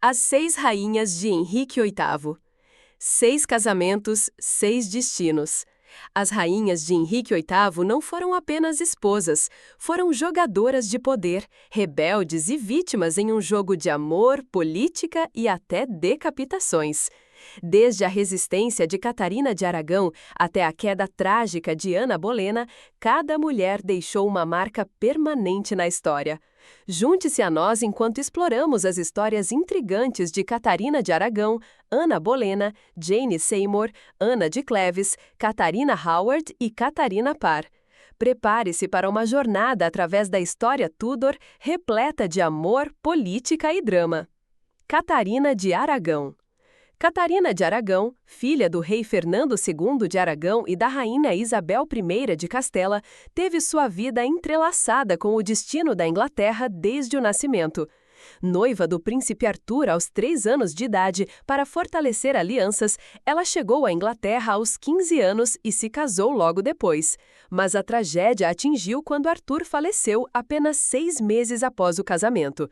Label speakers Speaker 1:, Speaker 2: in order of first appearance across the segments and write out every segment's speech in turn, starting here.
Speaker 1: As Seis Rainhas de Henrique VIII. 6 casamentos, 6 destinos. As rainhas de Henrique VIII não foram apenas esposas, foram jogadoras de poder, rebeldes e vítimas em um jogo de amor, política e até decapitações. Desde a resistência de Catarina de Aragão até a queda trágica de Ana Bolena, cada mulher deixou uma marca permanente na história. Junte-se a nós enquanto exploramos as histórias intrigantes de Catarina de Aragão, Ana Bolena, Jane Seymour, Ana de Cleves, Catarina Howard e Catarina Parr. Prepare-se para uma jornada através da história Tudor, repleta de amor, política e drama. Catarina de Aragão. Catarina de Aragão, filha do rei Fernando II de Aragão e da rainha Isabel I de Castela, teve sua vida entrelaçada com o destino da Inglaterra desde o nascimento. Noiva do príncipe Arthur aos 3 anos de idade, para fortalecer alianças, ela chegou à Inglaterra aos 15 anos e se casou logo depois. Mas a tragédia a atingiu quando Arthur faleceu apenas 6 meses após o casamento.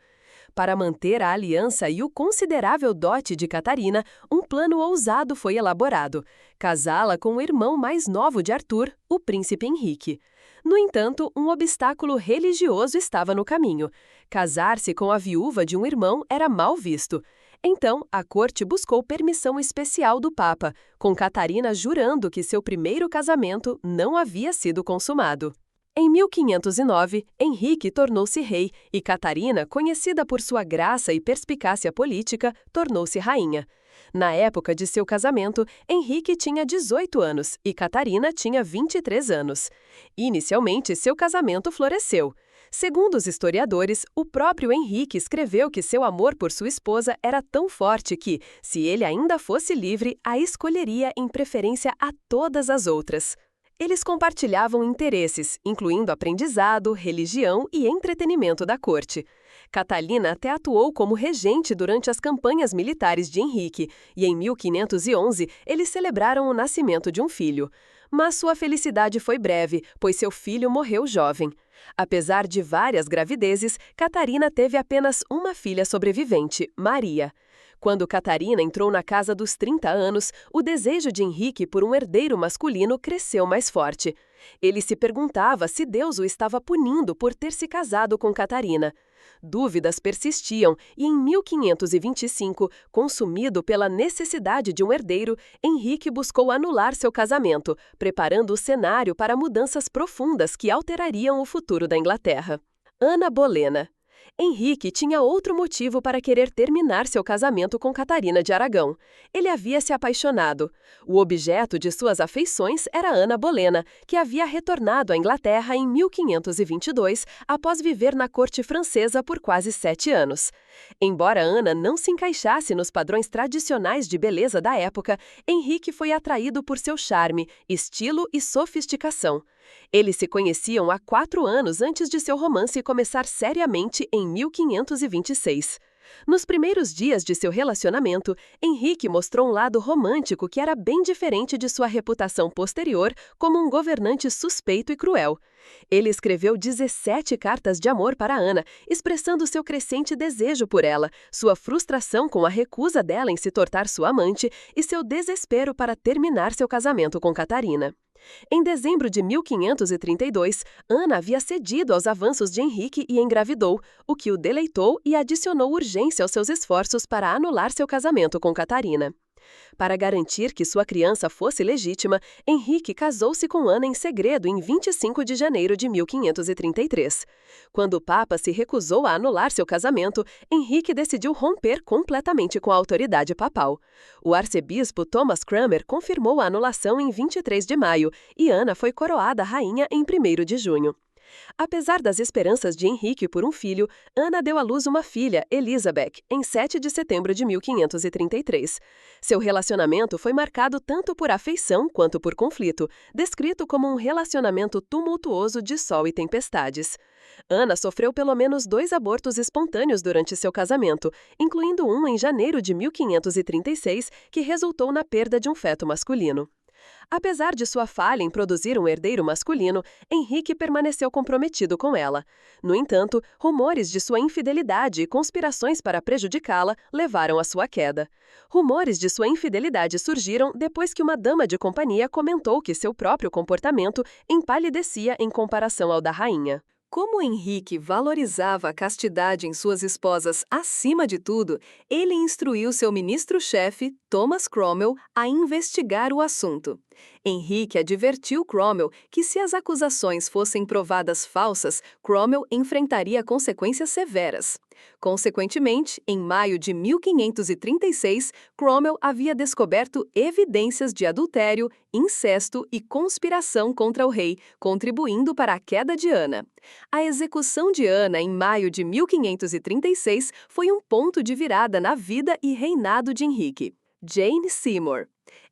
Speaker 1: Para manter a aliança e o considerável dote de Catarina, um plano ousado foi elaborado: casá-la com o irmão mais novo de Arthur, o príncipe Henrique. No entanto, um obstáculo religioso estava no caminho. Casar-se com a viúva de um irmão era mal visto. Então, a corte buscou permissão especial do Papa, com Catarina jurando que seu primeiro casamento não havia sido consumado. Em 1509, Henrique tornou-se rei e Catarina, conhecida por sua graça e perspicácia política, tornou-se rainha. Na época de seu casamento, Henrique tinha 18 anos e Catarina tinha 23 anos. Inicialmente, seu casamento floresceu. Segundo os historiadores, o próprio Henrique escreveu que seu amor por sua esposa era tão forte que, se ele ainda fosse livre, a escolheria em preferência a todas as outras. Eles compartilhavam interesses, incluindo aprendizado, religião e entretenimento da corte. Catalina até atuou como regente durante as campanhas militares de Henrique, e em 1511 eles celebraram o nascimento de um filho. Mas sua felicidade foi breve, pois seu filho morreu jovem. Apesar de várias gravidezes, Catarina teve apenas uma filha sobrevivente, Maria. Quando Catarina entrou na casa dos 30 anos, o desejo de Henrique por um herdeiro masculino cresceu mais forte. Ele se perguntava se Deus o estava punindo por ter se casado com Catarina. Dúvidas persistiam e, em 1525, consumido pela necessidade de um herdeiro, Henrique buscou anular seu casamento, preparando o cenário para mudanças profundas que alterariam o futuro da Inglaterra. Ana Bolena. Henrique tinha outro motivo para querer terminar seu casamento com Catarina de Aragão. Ele havia se apaixonado. O objeto de suas afeições era Ana Bolena, que havia retornado à Inglaterra em 1522, após viver na corte francesa por quase 7 anos. Embora Ana não se encaixasse nos padrões tradicionais de beleza da época, Henrique foi atraído por seu charme, estilo e sofisticação. Eles se conheciam há 4 anos antes de seu romance começar seriamente em 1526. Nos primeiros dias de seu relacionamento, Henrique mostrou um lado romântico que era bem diferente de sua reputação posterior como um governante suspeito e cruel. Ele escreveu 17 cartas de amor para Ana, expressando seu crescente desejo por ela, sua frustração com a recusa dela em se tornar sua amante e seu desespero para terminar seu casamento com Catarina. Em dezembro de 1532, Ana havia cedido aos avanços de Henrique e engravidou, o que o deleitou e adicionou urgência aos seus esforços para anular seu casamento com Catarina. Para garantir que sua criança fosse legítima, Henrique casou-se com Ana em segredo em 25 de janeiro de 1533. Quando o Papa se recusou a anular seu casamento, Henrique decidiu romper completamente com a autoridade papal. O arcebispo Thomas Cranmer confirmou a anulação em 23 de maio e Ana foi coroada rainha em 1º de junho. Apesar das esperanças de Henrique por um filho, Ana deu à luz uma filha, Elizabeth, em 7 de setembro de 1533. Seu relacionamento foi marcado tanto por afeição quanto por conflito, descrito como um relacionamento tumultuoso de sol e tempestades. Ana sofreu pelo menos 2 abortos espontâneos durante seu casamento, incluindo um em janeiro de 1536, que resultou na perda de um feto masculino. Apesar de sua falha em produzir um herdeiro masculino, Henrique permaneceu comprometido com ela. No entanto, rumores de sua infidelidade e conspirações para prejudicá-la levaram à sua queda. Rumores de sua infidelidade surgiram depois que uma dama de companhia comentou que seu próprio comportamento empalidecia em comparação ao da rainha. Como Henrique valorizava a castidade em suas esposas acima de tudo, ele instruiu seu ministro-chefe, Thomas Cromwell, a investigar o assunto. Henrique advertiu Cromwell que, se as acusações fossem provadas falsas, Cromwell enfrentaria consequências severas. Consequentemente, em maio de 1536, Cromwell havia descoberto evidências de adultério, incesto e conspiração contra o rei, contribuindo para a queda de Ana. A execução de Ana em maio de 1536 foi um ponto de virada na vida e reinado de Henrique. Jane Seymour.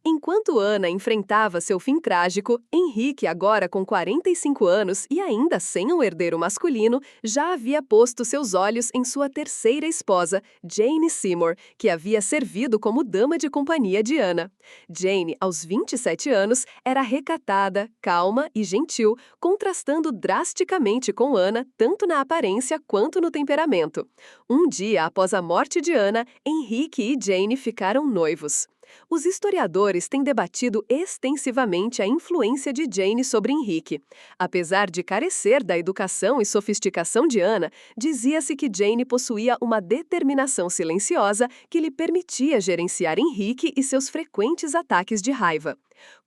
Speaker 1: Enquanto Ana enfrentava seu fim trágico, Henrique, agora com 45 anos e ainda sem um herdeiro masculino, já havia posto seus olhos em sua terceira esposa, Jane Seymour, que havia servido como dama de companhia de Ana. Jane, aos 27 anos, era recatada, calma e gentil, contrastando drasticamente com Ana, tanto na aparência quanto no temperamento. Um dia após a morte de Ana, Henrique e Jane ficaram noivos. Os historiadores têm debatido extensivamente a influência de Jane sobre Henrique. Apesar de carecer da educação e sofisticação de Ana, dizia-se que Jane possuía uma determinação silenciosa que lhe permitia gerenciar Henrique e seus frequentes ataques de raiva.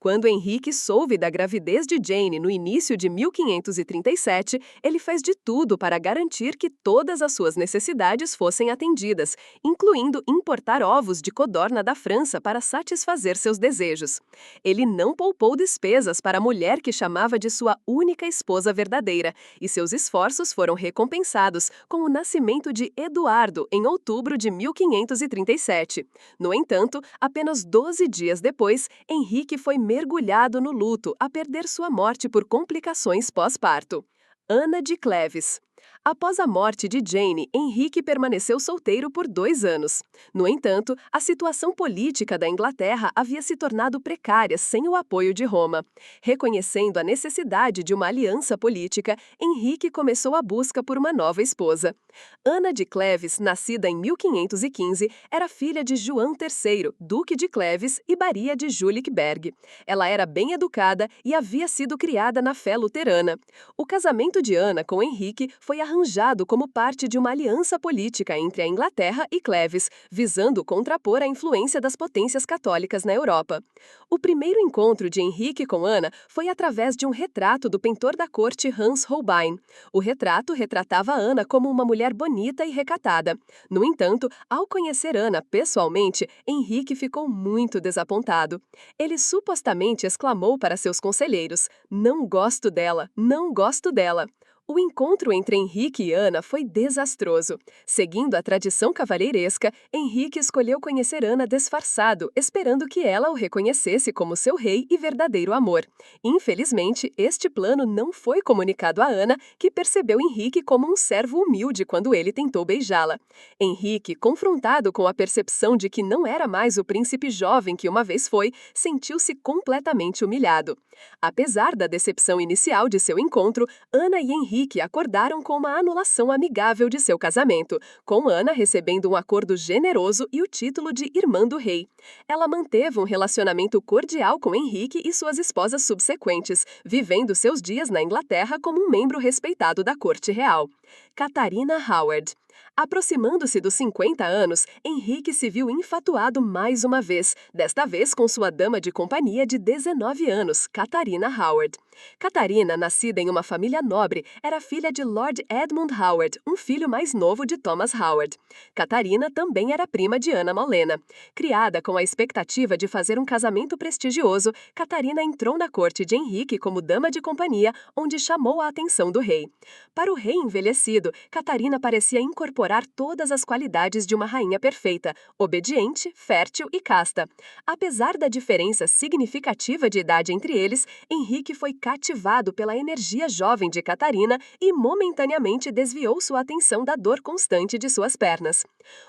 Speaker 1: Quando Henrique soube da gravidez de Jane no início de 1537, ele fez de tudo para garantir que todas as suas necessidades fossem atendidas, incluindo importar ovos de codorna da França para satisfazer seus desejos. Ele não poupou despesas para a mulher que chamava de sua única esposa verdadeira, e seus esforços foram recompensados com o nascimento de Eduardo em outubro de 1537. No entanto, apenas 12 dias depois, Henrique foi mergulhado no luto a perder sua morte por complicações pós-parto. Ana de Cleves. Após a morte de Jane, Henrique permaneceu solteiro por 2 anos. No entanto, a situação política da Inglaterra havia se tornado precária sem o apoio de Roma. Reconhecendo a necessidade de uma aliança política, Henrique começou a busca por uma nova esposa. Ana de Cleves, nascida em 1515, era filha de João III, duque de Cleves, e Maria de Jülichberg. Ela era bem educada e havia sido criada na fé luterana. O casamento de Ana com Henrique foi arranjado como parte de uma aliança política entre a Inglaterra e Cleves, visando contrapor a influência das potências católicas na Europa. O primeiro encontro de Henrique com Ana foi através de um retrato do pintor da corte Hans Holbein. O retrato retratava Ana como uma mulher bonita e recatada. No entanto, ao conhecer Ana pessoalmente, Henrique ficou muito desapontado. Ele supostamente exclamou para seus conselheiros: "Não gosto dela, não gosto dela." O encontro entre Henrique e Ana foi desastroso. Seguindo a tradição cavalheiresca, Henrique escolheu conhecer Ana disfarçado, esperando que ela o reconhecesse como seu rei e verdadeiro amor. Infelizmente, este plano não foi comunicado a Ana, que percebeu Henrique como um servo humilde quando ele tentou beijá-la. Henrique, confrontado com a percepção de que não era mais o príncipe jovem que uma vez foi, sentiu-se completamente humilhado. Apesar da decepção inicial de seu encontro, Ana e Henrique acordaram com uma anulação amigável de seu casamento, com Ana recebendo um acordo generoso e o título de irmã do rei. Ela manteve um relacionamento cordial com Henrique e suas esposas subsequentes, vivendo seus dias na Inglaterra como um membro respeitado da corte real. Catarina Howard. Aproximando-se dos 50 anos, Henrique se viu enfatuado mais uma vez, desta vez com sua dama de companhia de 19 anos, Catarina Howard. Catarina, nascida em uma família nobre, era filha de Lord Edmund Howard, um filho mais novo de Thomas Howard. Catarina também era prima de Ana Bolena. Criada com a expectativa de fazer um casamento prestigioso, Catarina entrou na corte de Henrique como dama de companhia, onde chamou a atenção do rei. Para o rei envelhecido, Catarina parecia incorporar incorporar todas as qualidades de uma rainha perfeita, obediente, fértil e casta. Apesar da diferença significativa de idade entre eles, Henrique foi cativado pela energia jovem de Catarina e momentaneamente desviou sua atenção da dor constante de suas pernas.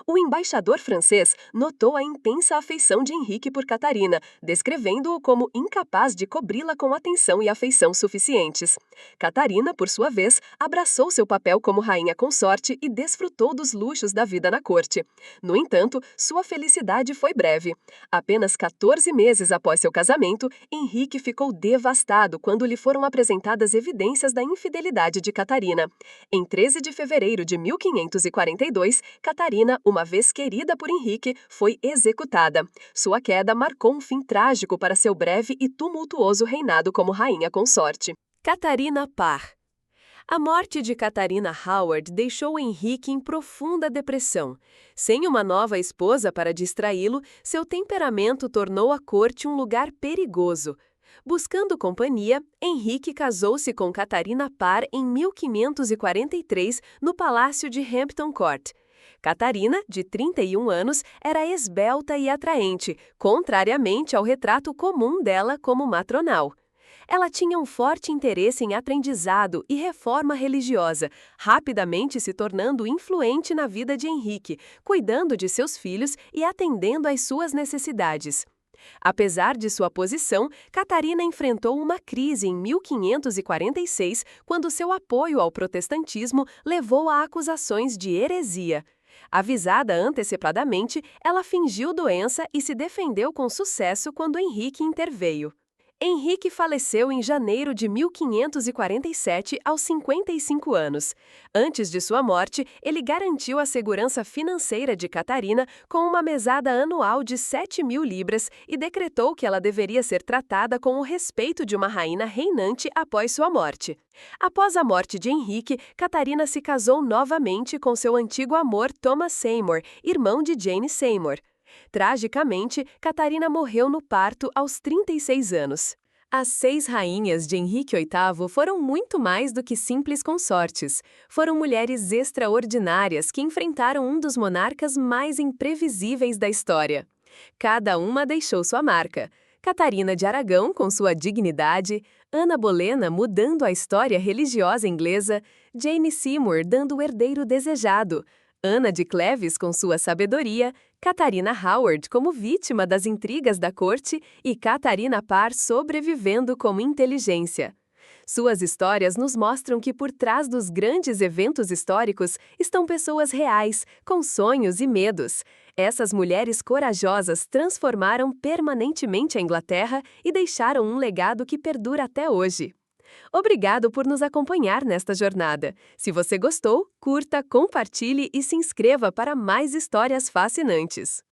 Speaker 1: O embaixador francês notou a intensa afeição de Henrique por Catarina, descrevendo-o como incapaz de cobri-la com atenção e afeição suficientes. Catarina, por sua vez, abraçou seu papel como rainha consorte e desfrutou dos luxos da vida na corte. No entanto, sua felicidade foi breve. Apenas 14 meses após seu casamento, Henrique ficou devastado quando lhe foram apresentadas evidências da infidelidade de Catarina. Em 13 de fevereiro de 1542, Catarina, uma vez querida por Henrique, foi executada. Sua queda marcou um fim trágico para seu breve e tumultuoso reinado como rainha consorte. Catarina Parr. A morte de Catarina Howard deixou Henrique em profunda depressão. Sem uma nova esposa para distraí-lo, seu temperamento tornou a corte um lugar perigoso. Buscando companhia, Henrique casou-se com Catarina Parr em 1543 no Palácio de Hampton Court. Catarina, de 31 anos, era esbelta e atraente, contrariamente ao retrato comum dela como matronal. Ela tinha um forte interesse em aprendizado e reforma religiosa, rapidamente se tornando influente na vida de Henrique, cuidando de seus filhos e atendendo às suas necessidades. Apesar de sua posição, Catarina enfrentou uma crise em 1546, quando seu apoio ao protestantismo levou a acusações de heresia. Avisada antecipadamente, ela fingiu doença e se defendeu com sucesso quando Henrique interveio. Henrique faleceu em janeiro de 1547, aos 55 anos. Antes de sua morte, ele garantiu a segurança financeira de Catarina com uma mesada anual de 7.000 libras e decretou que ela deveria ser tratada com o respeito de uma rainha reinante após sua morte. Após a morte de Henrique, Catarina se casou novamente com seu antigo amor Thomas Seymour, irmão de Jane Seymour. Tragicamente, Catarina morreu no parto aos 36 anos. As 6 rainhas de Henrique VIII foram muito mais do que simples consortes. Foram mulheres extraordinárias que enfrentaram um dos monarcas mais imprevisíveis da história. Cada uma deixou sua marca. Catarina de Aragão, com sua dignidade, Ana Bolena mudando a história religiosa inglesa, Jane Seymour dando o herdeiro desejado, Ana de Cleves com sua sabedoria, Catarina Howard como vítima das intrigas da corte e Catarina Parr sobrevivendo como inteligência. Suas histórias nos mostram que por trás dos grandes eventos históricos estão pessoas reais, com sonhos e medos. Essas mulheres corajosas transformaram permanentemente a Inglaterra e deixaram um legado que perdura até hoje. Obrigado por nos acompanhar nesta jornada. Se você gostou, curta, compartilhe e se inscreva para mais histórias fascinantes.